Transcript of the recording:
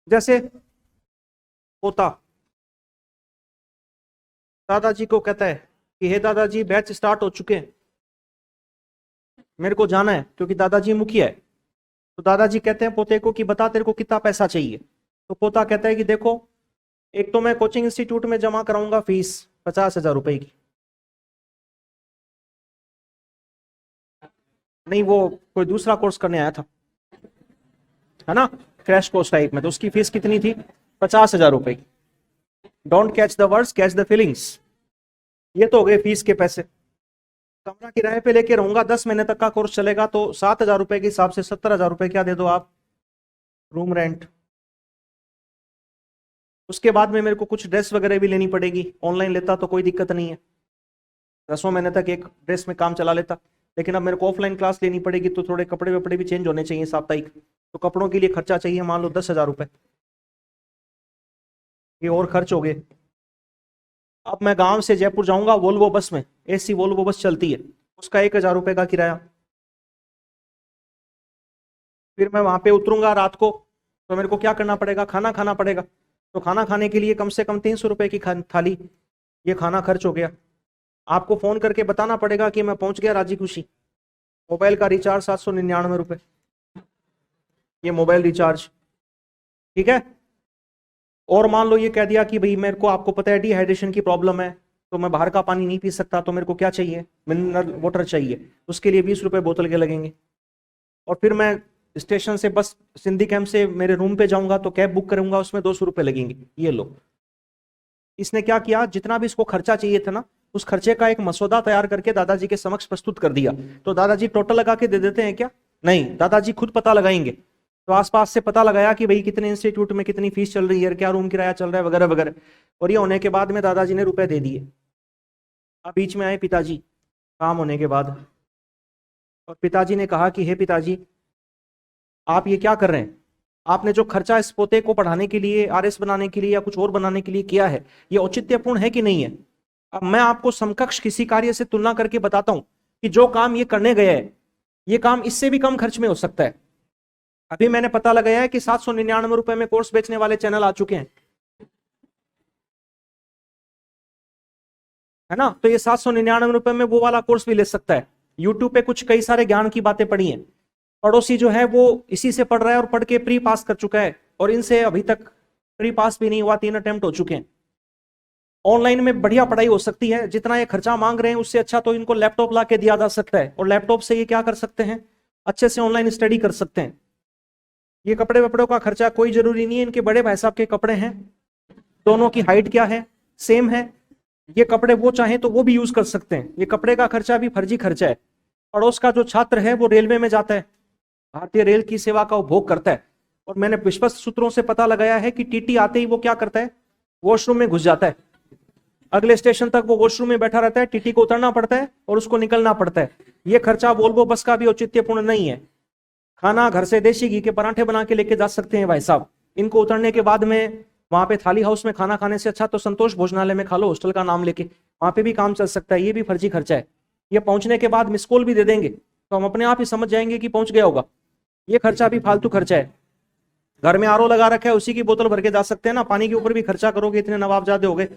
जैसे पोता दादाजी को कहता है कि हे दादाजी बैच स्टार्ट हो चुके हैं, मेरे को जाना है, क्योंकि दादाजी मुखिया है। तो दादाजी कहते हैं पोते को कि बता तेरे को कितना पैसा चाहिए। तो पोता कहता है कि देखो, एक तो मैं कोचिंग इंस्टीट्यूट में जमा कराऊंगा फीस 50,000 रुपए की। नहीं, वो कोई दूसरा कोर्स करने आया था, है ना, क्रैश कोर्स टाइप में। तो उसकी फीस कितनी थी? 50,000 रुपए की। Don't catch the words, catch the feelings. ये तो हो गए फीस के पैसे। कमरा किराए पे लेके रहूंगा, 10 महीने तक का कोर्स चलेगा, तो 7,000 रुपए के हिसाब से 70,000 रुपए क्या दे दो आप, रूम रेंट। उसके बाद में मेरे को कुछ ड्रेस वगैरह भी लेनी पड़ेगी। ऑनलाइन लेता तो कोई दिक्कत नहीं है, 10 महीने तक एक ड्रेस में काम चला लेता। लेकिन अब मेरे को ऑफलाइन क्लास लेनी पड़ेगी, तो थोड़े कपड़े वपड़े भी चेंज होने चाहिए साप्ताहिक। तो कपड़ों के लिए खर्चा चाहिए, मान लो 10,000 रुपए, ये और खर्च हो गए। अब मैं गांव से जयपुर जाऊंगा वोल्वो बस में, एसी वोल्वो बस चलती है, उसका 1,000 रुपए का किराया। फिर मैं वहां पे उतरूंगा रात को, तो मेरे को क्या करना पड़ेगा, खाना खाना पड़ेगा। तो खाना खाने के लिए कम से कम 300 रुपए की थाली, ये खाना खर्च हो गया। आपको फोन करके बताना पड़ेगा कि मैं पहुंच गया राजी खुशी। मोबाइल का रिचार्ज 799 रुपए, ये मोबाइल रिचार्ज, ठीक है। और मान लो ये कह दिया कि भाई मेरे को, आपको पता है डिहाइड्रेशन की प्रॉब्लम है, तो मैं बाहर का पानी नहीं पी सकता, तो मेरे को क्या चाहिए, मिनरल वाटर चाहिए। उसके लिए 20 रुपए बोतल के लगेंगे। और फिर मैं स्टेशन से बस सिंधी कैंप से मेरे रूम पे जाऊंगा, तो कैब बुक करूंगा, उसमें 200 रुपए लगेंगे। ये लो, इसने क्या किया, जितना भी इसको खर्चा चाहिए था ना, उस खर्चे का एक मसौदा तैयार करके दादाजी के समक्ष प्रस्तुत कर दिया। तो दादाजी टोटल लगा के दे देते हैं क्या? नहीं, दादाजी खुद पता लगाएंगे। तो आसपास से पता लगाया कि भाई कितने इंस्टीट्यूट में कितनी फीस चल रही है, क्या रूम किराया चल रहा है, वगैरह वगैरह। और ये होने के बाद में दादाजी ने रुपए दे दिए। अब बीच में आए पिताजी काम होने के बाद, और पिताजी ने कहा कि हे पिताजी, आप ये क्या कर रहे हैं? आपने जो खर्चा इस पोते को पढ़ाने के लिए, आरएस बनाने के लिए या कुछ और बनाने के लिए किया है, ये औचित्यपूर्ण है कि नहीं है? अब मैं आपको समकक्ष किसी कार्य से तुलना करके बताता हूं कि जो काम ये करने गया है, ये काम इससे भी कम खर्च में हो सकता है। अभी मैंने पता लगाया है कि 799 रुपए में कोर्स बेचने वाले चैनल आ चुके हैं, है ना। तो ये 799 रुपए में वो वाला कोर्स भी ले सकता है। यूट्यूब पे कुछ कई सारे ज्ञान की बातें पढ़ी हैं। पड़ोसी जो है वो इसी से पढ़ रहा है और पढ़ के प्री पास कर चुका है, और इनसे अभी तक प्री पास भी नहीं हुआ, 3 अटेम्प्ट हो चुके हैं। ऑनलाइन में बढ़िया पढ़ाई हो सकती है। जितना ये खर्चा मांग रहे हैं उससे अच्छा तो इनको लैपटॉप ला के दिया जा सकता है, और लैपटॉप से ये क्या कर सकते हैं, अच्छे से ऑनलाइन स्टडी कर सकते हैं। ये कपड़े वपड़ों का खर्चा कोई जरूरी नहीं है। इनके बड़े भाई साहब के कपड़े हैं, दोनों की हाइट क्या है, सेम है। ये कपड़े वो चाहें तो वो भी यूज कर सकते हैं। ये कपड़े का खर्चा भी फर्जी खर्चा है। पड़ोस का जो छात्र है वो रेलवे में जाता है, भारतीय रेल की सेवा का उपभोग करता है। और मैंने विश्वस्त सूत्रों से पता लगाया है कि टीटी आते ही वो क्या करता है, वॉशरूम में घुस जाता है। अगले स्टेशन तक वो वॉशरूम में बैठा रहता है, टीटी को उतरना पड़ता है और उसको निकलना पड़ता है। ये खर्चा वोल्वो बस का भी औचित्यपूर्ण नहीं है। खाना घर से देसी घी के पराठे बना के लेके जा सकते हैं भाई साहब। इनको उतरने के बाद में वहां पे थाली हाउस में खाना खाने से अच्छा तो संतोष भोजनालय में खा लो, हॉस्टल का नाम लेके, वहां पे भी काम चल सकता है। ये भी फर्जी खर्चा है। ये पहुंचने के बाद मिस कॉल भी दे देंगे, तो हम अपने आप ही समझ जाएंगे कि पहुंच गया होगा। ये खर्चा भी फालतू खर्चा है। घर में आरओ लगा रखा है, उसी की बोतल भर के जा सकते हैं ना। पानी के ऊपर भी खर्चा करोगे, इतने नवाबजादे हो गए,